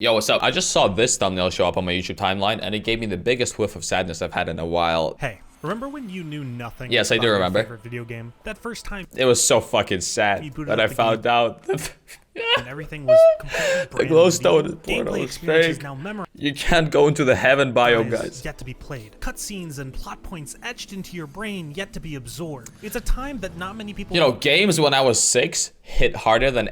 Yo, what's up? I just saw this thumbnail show up on my YouTube timeline, and it gave me the biggest whiff of sadness I've had in a while. Hey, remember when you knew nothing Yes, I about do your remember. favorite video game? That first time It was so fucking you sad booted that up I the found game out and everything was completely brand new. glowstone The portal gameplay is experience is fake. now memorized. You can't go into the heaven biome, guys. Yet to be played. Cutscenes and plot points etched into your brain yet to be absorbed. It's a time that not many people... You know, games when I was 6 hit harder than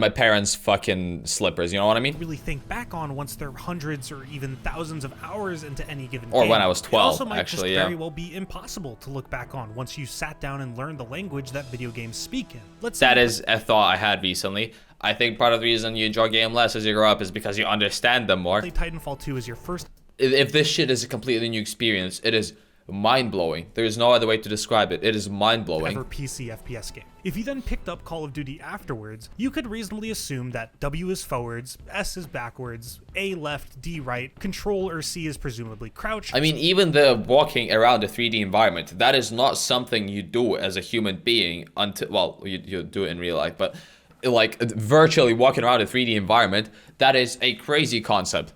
my parents' fucking slippers, you know what I mean? really think back on once they're hundreds or even thousands of hours into any given Or game. when I was 12, it also might actually, just very yeah. well be impossible to look back on once you sat down and learned the language that video games speak in. Let's That say is a thought I had recently. I think part of the reason you enjoy game less as you grow up is because you understand them more. play Titanfall 2 as your first If this shit is a completely new experience, it is mind-blowing. There is no other way to describe it. It is mind-blowing. ever PC FPS game. If you then picked up Call of Duty afterwards, you could reasonably assume that W is forwards, S is backwards, A left, D right, Control or C is presumably crouch. I mean, even the walking around the 3D environment, that is not something you do as a human being until, well, you do it in real life, but like virtually walking around a 3D environment, that is a crazy concept.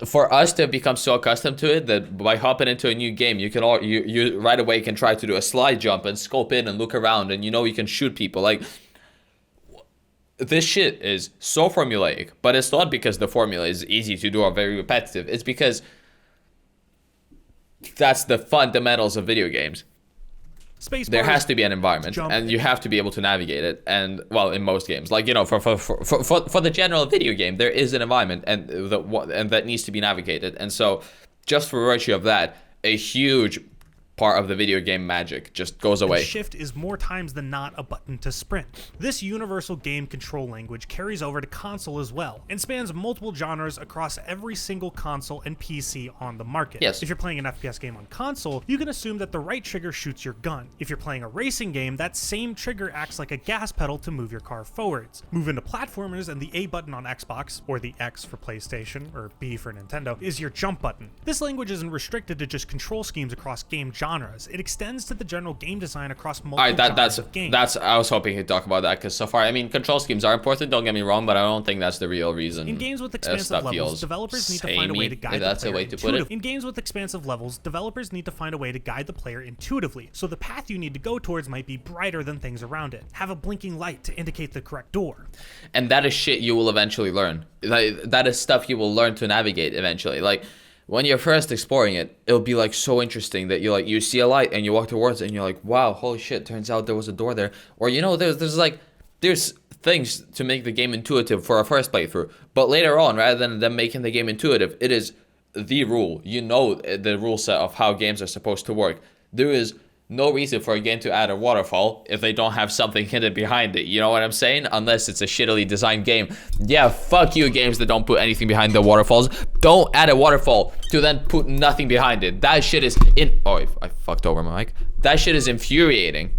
For us to have become so accustomed to it that by hopping into a new game, you right away can try to do a slide jump and scope in and look around, and you know you can shoot people. Like, this shit is so formulaic, but it's not because the formula is easy to do or very repetitive. It's because that's the fundamentals of video games. Space There bars, has to be an environment, jump. and you have to be able to navigate it. And well, in most games, like, you know, for the general video game, there is an environment, and that needs to be navigated. And so, just for virtue of that, a huge part of the video game magic just goes away. Shift is more times than not a button to sprint. This universal game control language carries over to console as well, and spans multiple genres across every single console and PC on the market. Yes. If you're playing an FPS game on console, you can assume that the right trigger shoots your gun. If you're playing a racing game, that same trigger acts like a gas pedal to move your car forwards. Move into platformers, and the A button on Xbox, or the X for PlayStation, or B for Nintendo, is your jump button. This language isn't restricted to just control schemes across game genres. It extends to the general game design across multiple genres of games. I was hoping he'd talk about that, because so far, I mean, control schemes are important, don't get me wrong, but I don't think that's the real reason. In games with expansive levels, developers need to find a way to guide That's the a player way to put it. In games with expansive levels, developers need to find a way to guide the player intuitively, so the path you need to go towards might be brighter than things around it. Have a blinking light to indicate the correct door. And that is shit you will eventually learn. Like, that is stuff you will learn to navigate eventually. Like, when you're first exploring it, it'll be like so interesting that you see a light and you walk towards it and you're like, wow, holy shit, turns out there was a door there. Or, you know, there's things to make the game intuitive for a first playthrough. But later on, rather than them making the game intuitive, it is the rule. You know the rule set of how games are supposed to work. There is no reason for a game to add a waterfall if they don't have something hidden behind it. You know what I'm saying? Unless it's a shittily designed game. Yeah, fuck you, games that don't put anything behind the waterfalls. Don't add a waterfall to then put nothing behind it. That shit is Oh, I fucked over my mic. That shit is infuriating.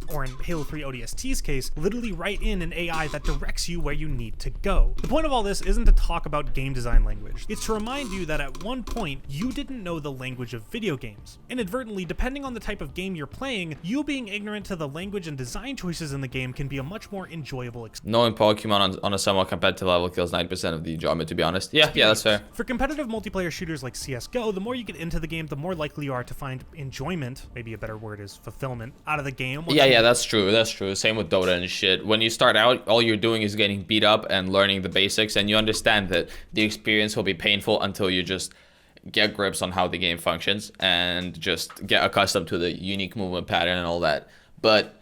Or in Halo 3 ODST's case, literally write in an AI that directs you where you need to go. The point of all this isn't to talk about game design language. It's to remind you that at one point, you didn't know the language of video games. Inadvertently, depending on the type of game you're playing, you being ignorant to the language and design choices in the game can be a much more enjoyable experience. Knowing Pokemon on a somewhat competitive level kills 9% of the enjoyment, to be honest. Yeah, that's fair. For competitive multiplayer shooters like CSGO, the more you get into the game, the more likely you are to find enjoyment, maybe a better word is fulfillment, out of the game. Yeah, that's true. Same with Dota and shit. When you start out, all you're doing is getting beat up and learning the basics, and you understand that the experience will be painful until you just get grips on how the game functions and just get accustomed to the unique movement pattern and all that. But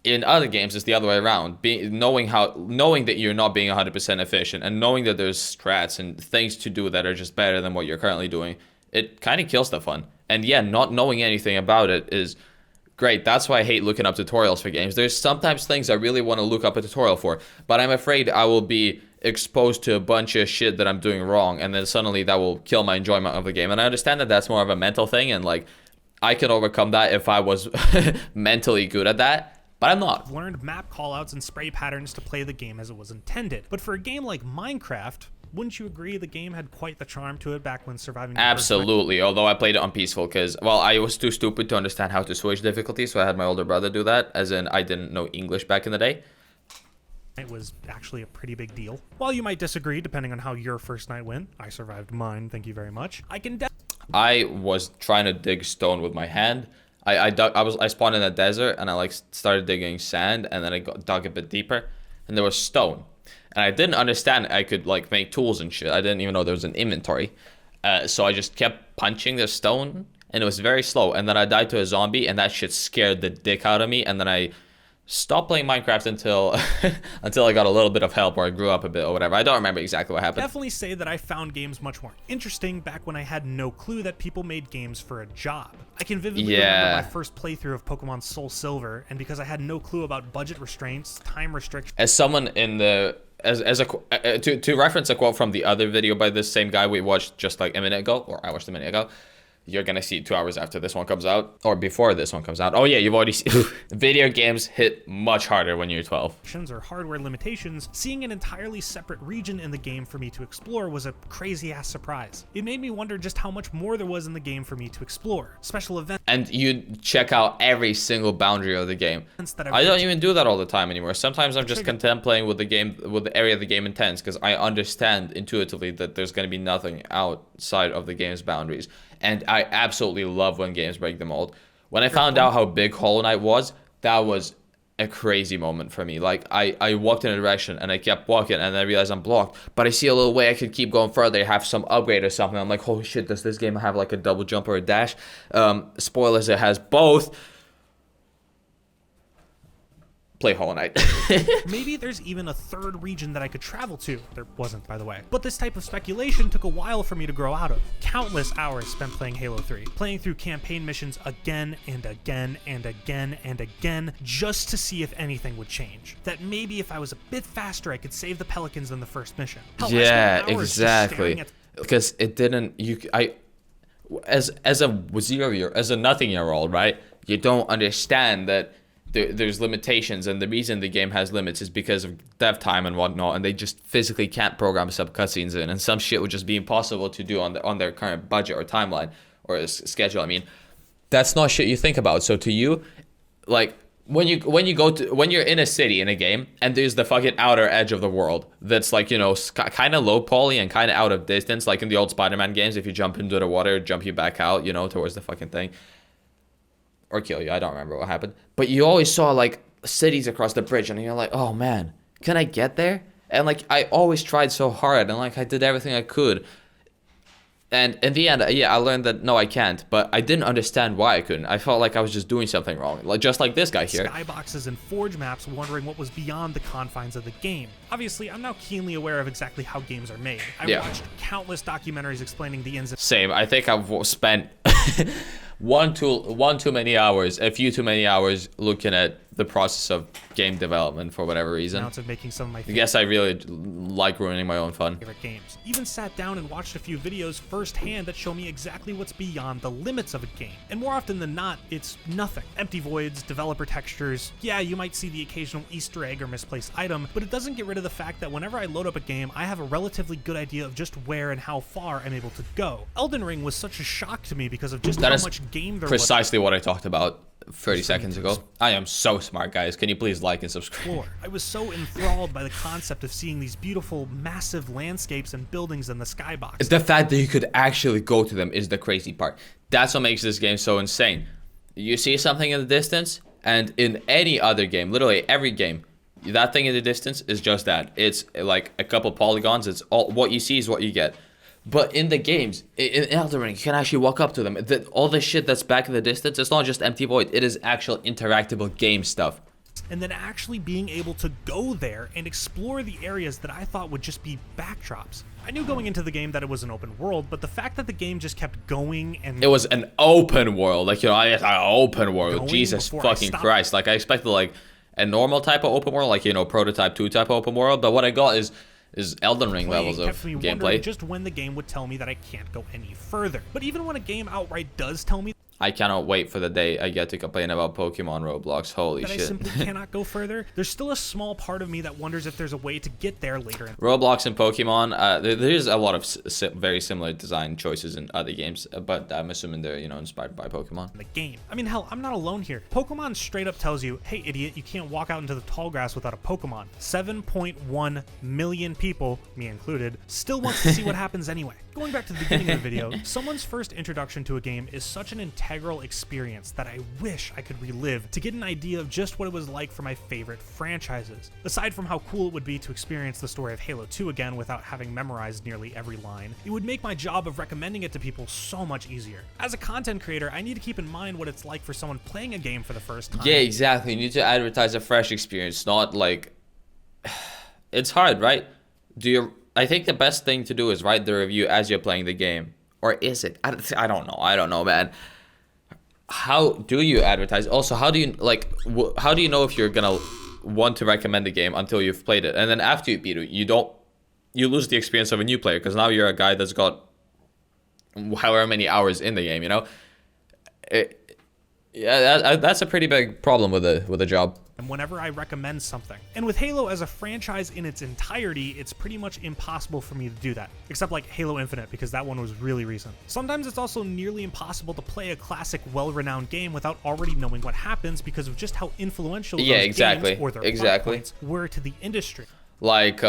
in other games, it's the other way around. Knowing that you're not being 100% efficient, and knowing that there's strats and things to do that are just better than what you're currently doing, it kind of kills the fun. And yeah, not knowing anything about it is great. That's why I hate looking up tutorials for games. There's sometimes things I really want to look up a tutorial for, but I'm afraid I will be exposed to a bunch of shit that I'm doing wrong, and then suddenly that will kill my enjoyment of the game. And I understand that that's more of a mental thing, and like, I can overcome that if I was mentally good at that, but I'm not. I've learned map callouts and spray patterns to play the game as it was intended. But for a game like Minecraft, wouldn't you agree the game had quite the charm to it back when surviving? Absolutely, although I played it on peaceful because, well, I was too stupid to understand how to switch difficulty, so I had my older brother do that, as in I didn't know English back in the day. It was actually a pretty big deal. While you might disagree, depending on how your first night went, I survived mine, thank you very much. I was trying to dig stone with my hand. I spawned in a desert and I like started digging sand, and then I dug a bit deeper and there was stone. And I didn't understand I could like make tools and shit. I didn't even know there was an inventory. So I just kept punching the stone and it was very slow. And then I died to a zombie and that shit scared the dick out of me. And then I stopped playing Minecraft until until I got a little bit of help, or I grew up a bit or whatever. I don't remember exactly what happened. Definitely say that I found games much more interesting back when I had no clue that people made games for a job. I can vividly remember my first playthrough of Pokemon Soul Silver, and because I had no clue about budget restraints, time restrictions. As someone in the to reference a quote from the other video by this same guy we watched just like a minute ago, or I watched a minute ago. You're gonna see 2 hours after this one comes out, or before this one comes out. Oh yeah, you've already seen. Video games hit much harder when you're 12. Or hardware limitations, seeing an entirely separate region in the game for me to explore was a crazy ass surprise. It made me wonder just how much more there was in the game for me to explore. Special events. And you check out every single boundary of the game. I don't even do that all the time anymore. Sometimes I'm just content playing with the game, with the area of the game intends, because I understand intuitively that there's gonna be nothing outside of the game's boundaries. And I absolutely love when games break the mold. When I found out how big Hollow Knight was, that was a crazy moment for me. Like, I walked in a direction and I kept walking and I realized I'm blocked. But I see a little way I could keep going further, have some upgrade or something. I'm like, holy shit, does this game have like a double jump or a dash? Spoilers, it has both. Play Hollow Knight. Maybe there's even a third region that I could travel to. There wasn't, by the way. But this type of speculation took a while for me to grow out of. Countless hours spent playing Halo 3, playing through campaign missions again and again and again and again, just to see if anything would change. That maybe if I was a bit faster, I could save the Pelicans in the first mission. Hell, yeah, exactly. Because it didn't. As a nothing-year-old, right? You don't understand that there's limitations, and the reason the game has limits is because of dev time and whatnot, and they just physically can't program sub cutscenes in, and some shit would just be impossible to do on their current budget or timeline or schedule. I mean, that's not shit you think about. So to you, like when you're in a city in a game and there's the fucking outer edge of the world that's like, you know, kind of low poly and kind of out of distance, like in the old Spider-Man games, if you jump into the water, jump you back out, you know, towards the fucking thing. Or kill you, I don't remember what happened. But you always saw like cities across the bridge and you're like, oh man, can I get there? And like I always tried so hard and like I did everything I could. And in the end, yeah, I learned that no, I can't. But I didn't understand why I couldn't. I felt like I was just doing something wrong. Like just like this guy here. Skyboxes and forge maps, wondering what was beyond the confines of the game. Obviously, I'm now keenly aware of exactly how games are made. I watched countless documentaries explaining the ins and same. I think I've spent a few too many hours looking at the process of game development for whatever reason. Of making some of my I guess I really like ruining my own fun. Favorite games. Even sat down and watched a few videos firsthand that show me exactly what's beyond the limits of a game. And more often than not, it's nothing. Empty voids, developer textures. Yeah, you might see the occasional Easter egg or misplaced item, but it doesn't get rid of the fact that whenever I load up a game, I have a relatively good idea of just where and how far I'm able to go. Elden Ring was such a shock to me because of just how much game there was. Precisely what I talked about 30 seconds ago. I am so smart, guys. Can you please like and subscribe? I was so enthralled by the concept of seeing these beautiful, massive landscapes and buildings in the skybox. The fact that you could actually go to them is the crazy part. That's what makes this game so insane. You see something in the distance, and in any other game, literally every game, that thing in the distance is just that. It's like a couple polygons. It's all what you see is what you get. But in the games, in Elden Ring, you can actually walk up to them. All the shit that's back in the distance, it's not just empty void. It is actual interactable game stuff. And then actually being able to go there and explore the areas that I thought would just be backdrops. I knew going into the game that it was an open world, but the fact that the game just kept going and... It was an open world. Like, you know, an open world. Jesus fucking Christ. Like, I expected, like, a normal type of open world, like, you know, Prototype 2 type of open world. But what I got is Elden Ring levels of gameplay. Just when the game would tell me that I can't go any further. But even when a game outright does tell me... I cannot wait for the day I get to complain about Pokemon Roblox. Holy that shit. I simply cannot go further. There's still a small part of me that wonders if there's a way to get there later. Roblox and Pokemon, there's a lot of very similar design choices in other games, but I'm assuming they're, you know, inspired by Pokemon. The game. I mean, hell, I'm not alone here. Pokemon straight up tells you, hey idiot, you can't walk out into the tall grass without a Pokemon. 7.1 million people, me included, still wants to see what happens anyway. Going back to the beginning of the video, someone's first introduction to a game is such an integral experience that I wish I could relive to get an idea of just what it was like for my favorite franchises. Aside from how cool it would be to experience the story of Halo 2 again without having memorized nearly every line, it would make my job of recommending it to people so much easier. As a content creator, I need to keep in mind what it's like for someone playing a game for the first time. Yeah, exactly. You need to advertise a fresh experience, not like... It's hard, right? I think the best thing to do is write the review as you're playing the game. Or is it? I don't know, man. How do you advertise? Also, how do you, like, how do you know if you're gonna want to recommend the game until you've played it? And then after you beat it, you lose the experience of a new player, because now you're a guy that's got however many hours in the game, you know? Yeah, that's a pretty big problem with a job. And whenever I recommend something. And with Halo as a franchise in its entirety, it's pretty much impossible for me to do that. Except like Halo Infinite, because that one was really recent. Sometimes it's also nearly impossible to play a classic, well-renowned game without already knowing what happens because of just how influential those games or their plot points were to the industry. Like,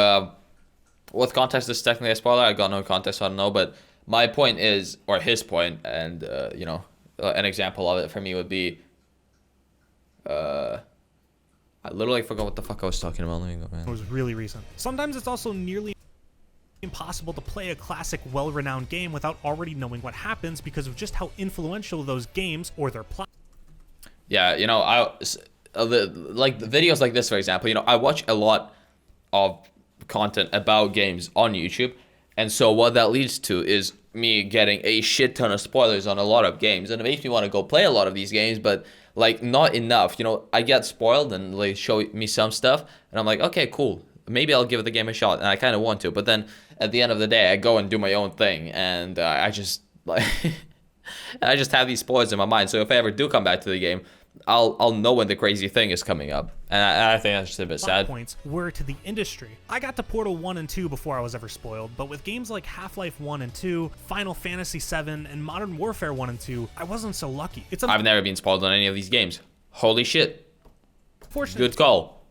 with context, this is technically a spoiler. I got no context, so I don't know. But my point is, or his point, and, you know, an example of it for me would be, I literally forgot what the fuck I was talking about. Let me go, man. It was really recent. Sometimes it's also nearly impossible to play a classic, well-renowned game without already knowing what happens because of just how influential those games or their plot. Yeah, you know, like the videos like this, for example, you know, I watch a lot of content about games on YouTube, and so what that leads to is me getting a shit ton of spoilers on a lot of games, and it makes me want to go play a lot of these games, but like not enough. You know, I get spoiled and they show me some stuff and I'm like, okay, cool, maybe I'll give the game a shot, and I kind of want to, but then at the end of the day I go and do my own thing, and I just like I just have these spoilers in my mind, so if I ever do come back to the game, I'll know when the crazy thing is coming up, and I think that's just a bit sad. Points were to the industry. I got to Portal 1 and 2 before I was ever spoiled, but with games like Half-Life 1 and 2, Final Fantasy 7, and Modern Warfare 1 and 2, I wasn't so lucky. I've never been spoiled on any of these games. Holy shit. Good call.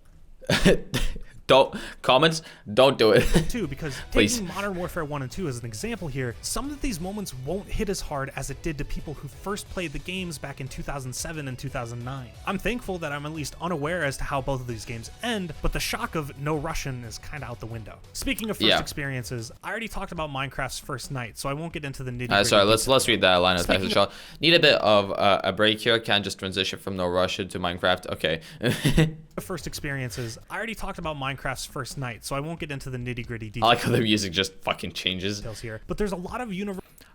Don't do it. Too, because taking Modern Warfare 1 and 2 as an example here, some of these moments won't hit as hard as it did to people who first played the games back in 2007 and 2009. I'm thankful that I'm at least unaware as to how both of these games end, but the shock of no Russian is kind of out the window. Speaking of first experiences, I already talked about Minecraft's first night, so I won't get into the nitty-gritty. Sorry, let's read that line of text. Shot. Need a bit of a break here. Can't just transition from no Russian to Minecraft. Okay. First experiences. I already talked about Minecraft's first night, so I won't get into the nitty-gritty details. I like how the music just fucking changes here, but there's a lot of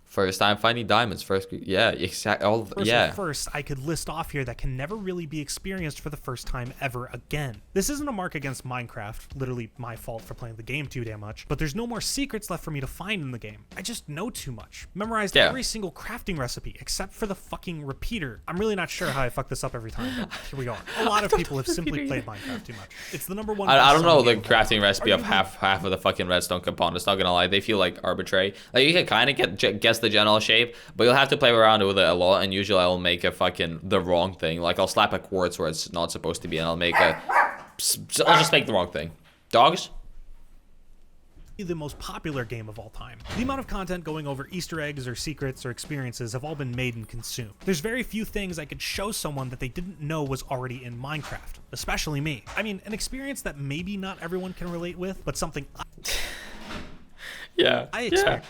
first time finding diamonds. Yeah, exactly. First, I could list off here that can never really be experienced for the first time ever again. This isn't a mark against Minecraft, literally my fault for playing the game too damn much, but there's no more secrets left for me to find in the game. I just know too much. Memorized every single crafting recipe except for the fucking repeater. I'm really not sure how I fuck this up every time, but here we go. A lot of people have simply played Minecraft too much. It's the #1. I don't know the crafting recipe of half of the fucking redstone components. Not gonna lie, they feel like arbitrary. Like you can kind of guess the general shape, but you'll have to play around with it a lot, and usually I'll make the wrong thing. Like I'll slap a quartz where it's not supposed to be, and I'll just make the wrong thing. Dogs? The most popular game of all time. The amount of content going over Easter eggs or secrets or experiences have all been made and consumed. There's very few things I could show someone that they didn't know was already in Minecraft, especially me. I mean, an experience that maybe not everyone can relate with, but something I expect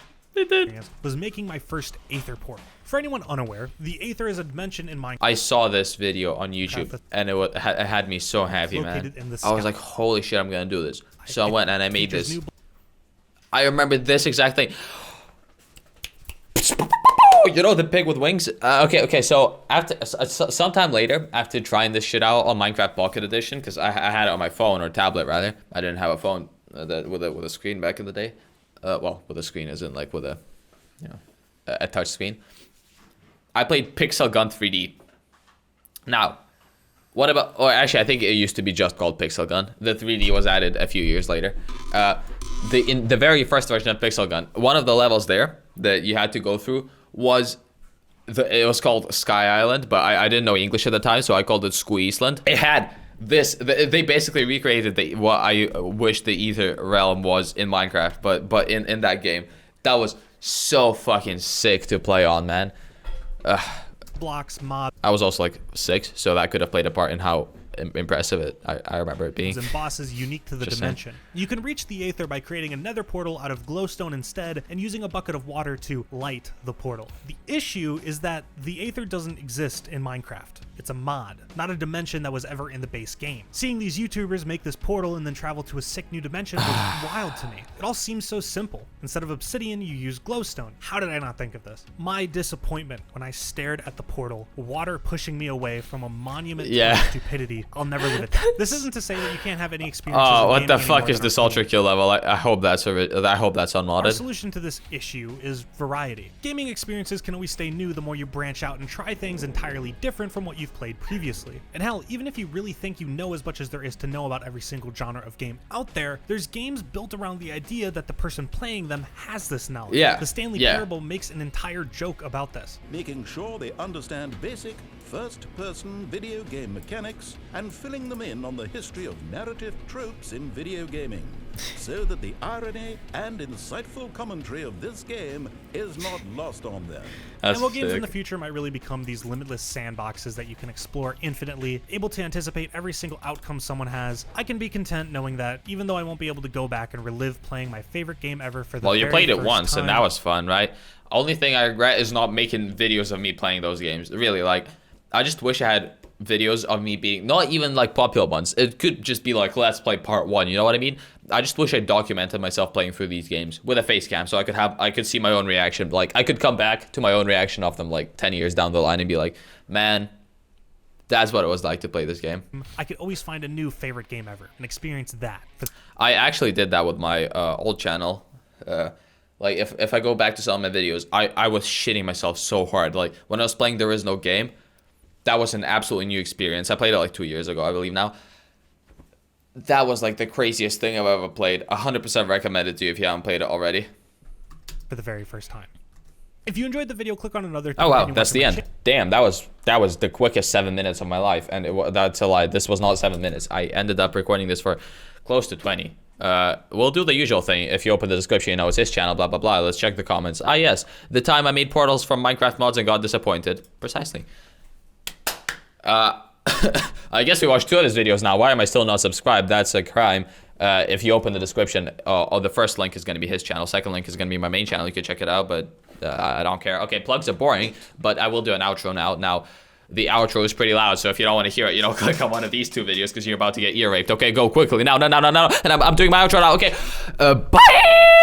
was making my first Aether portal. For anyone unaware, the Aether is a dimension in Minecraft. I saw this video on YouTube, and it had me so happy, man. I was like, holy shit, I'm gonna do this. So I went and I made this. I remember this exact thing. You know the pig with wings? Okay. So after sometime later, after trying this shit out on Minecraft Pocket Edition, because I had it on my phone, or tablet rather. I didn't have a phone with a screen back in the day. Well, with a screen isn't like with a touch screen. I played Pixel Gun 3D. Now, what about, or actually I think it used to be just called Pixel Gun. The 3D was added a few years later. In the very first version of Pixel Gun, one of the levels there that you had to go through was, it was called Sky Island, but I didn't know English at the time, so I called it Squeezeland. It had this, they basically recreated what I wish the Ether realm was in Minecraft, but in that game. That was so fucking sick to play on, man. Blocks, mobs, I was also like 6, so that could have played a part in how impressive I remember it being. and bosses unique to the Just dimension. You can reach the Aether by creating a nether portal out of glowstone instead and using a bucket of water to light the portal. The issue is that the Aether doesn't exist in Minecraft. It's a mod, not a dimension that was ever in the base game. Seeing these YouTubers make this portal and then travel to a sick new dimension was wild to me. It all seems so simple. Instead of obsidian, you use glowstone. How did I not think of this? My disappointment when I stared at the portal, water pushing me away from a monument to stupidity. I'll never live it down. This isn't to say that you can't have any experiences. Oh, what the fuck is this ultra kill level? I hope that's unmodded. Our solution to this issue is variety. Gaming experiences can always stay new the more you branch out and try things entirely different from what you've played previously. And hell, even if you really think you know as much as there is to know about every single genre of game out there, there's games built around the idea that the person playing them has this knowledge. The Stanley Parable makes an entire joke about this. Making sure they understand basic first-person video game mechanics and filling them in on the history of narrative tropes in video gaming, so that the irony and insightful commentary of this game is not lost on them. And while games in the future might really become these limitless sandboxes that you can explore infinitely, able to anticipate every single outcome someone has, I can be content knowing that even though I won't be able to go back and relive playing my favorite game ever for the Well, you very played it first once, time, and that was fun, right? Only thing I regret is not making videos of me playing those games. Really, like, I just wish I had videos of me being, not even like popular ones. It could just be like, let's play part 1, you know what I mean? I just wish I documented myself playing through these games with a face cam so I could see my own reaction. Like, I could come back to my own reaction of them like 10 years down the line and be like, man, that's what it was like to play this game. I could always find a new favorite game ever and experience that. I actually did that with my old channel. Like, if I go back to some of my videos, I was shitting myself so hard. Like, when I was playing There Is No Game, that was an absolutely new experience. I played it like 2 years ago, I believe now. That was like the craziest thing I've ever played. 100% recommended to you if you haven't played it already. For the very first time. If you enjoyed the video, click on another. Oh wow, that's the end. Damn, that was the quickest 7 minutes of my life, and that's a lie. This was not 7 minutes. I ended up recording this for close to 20. We'll do the usual thing. If you open the description, you know it's his channel, blah blah blah. Let's check the comments. Ah yes, the time I made portals from Minecraft mods and got disappointed. Precisely. I guess we watched 2 of his videos now. Why am I still not subscribed? That's a crime. If you open the description, the first link is going to be his channel. Second link is going to be my main channel. You can check it out, but I don't care. Okay, plugs are boring, but I will do an outro now. Now, the outro is pretty loud, so if you don't want to hear it, you know, click on one of these 2 videos because you're about to get ear raped. Okay, go quickly. Now. And I'm doing my outro now. Okay, bye!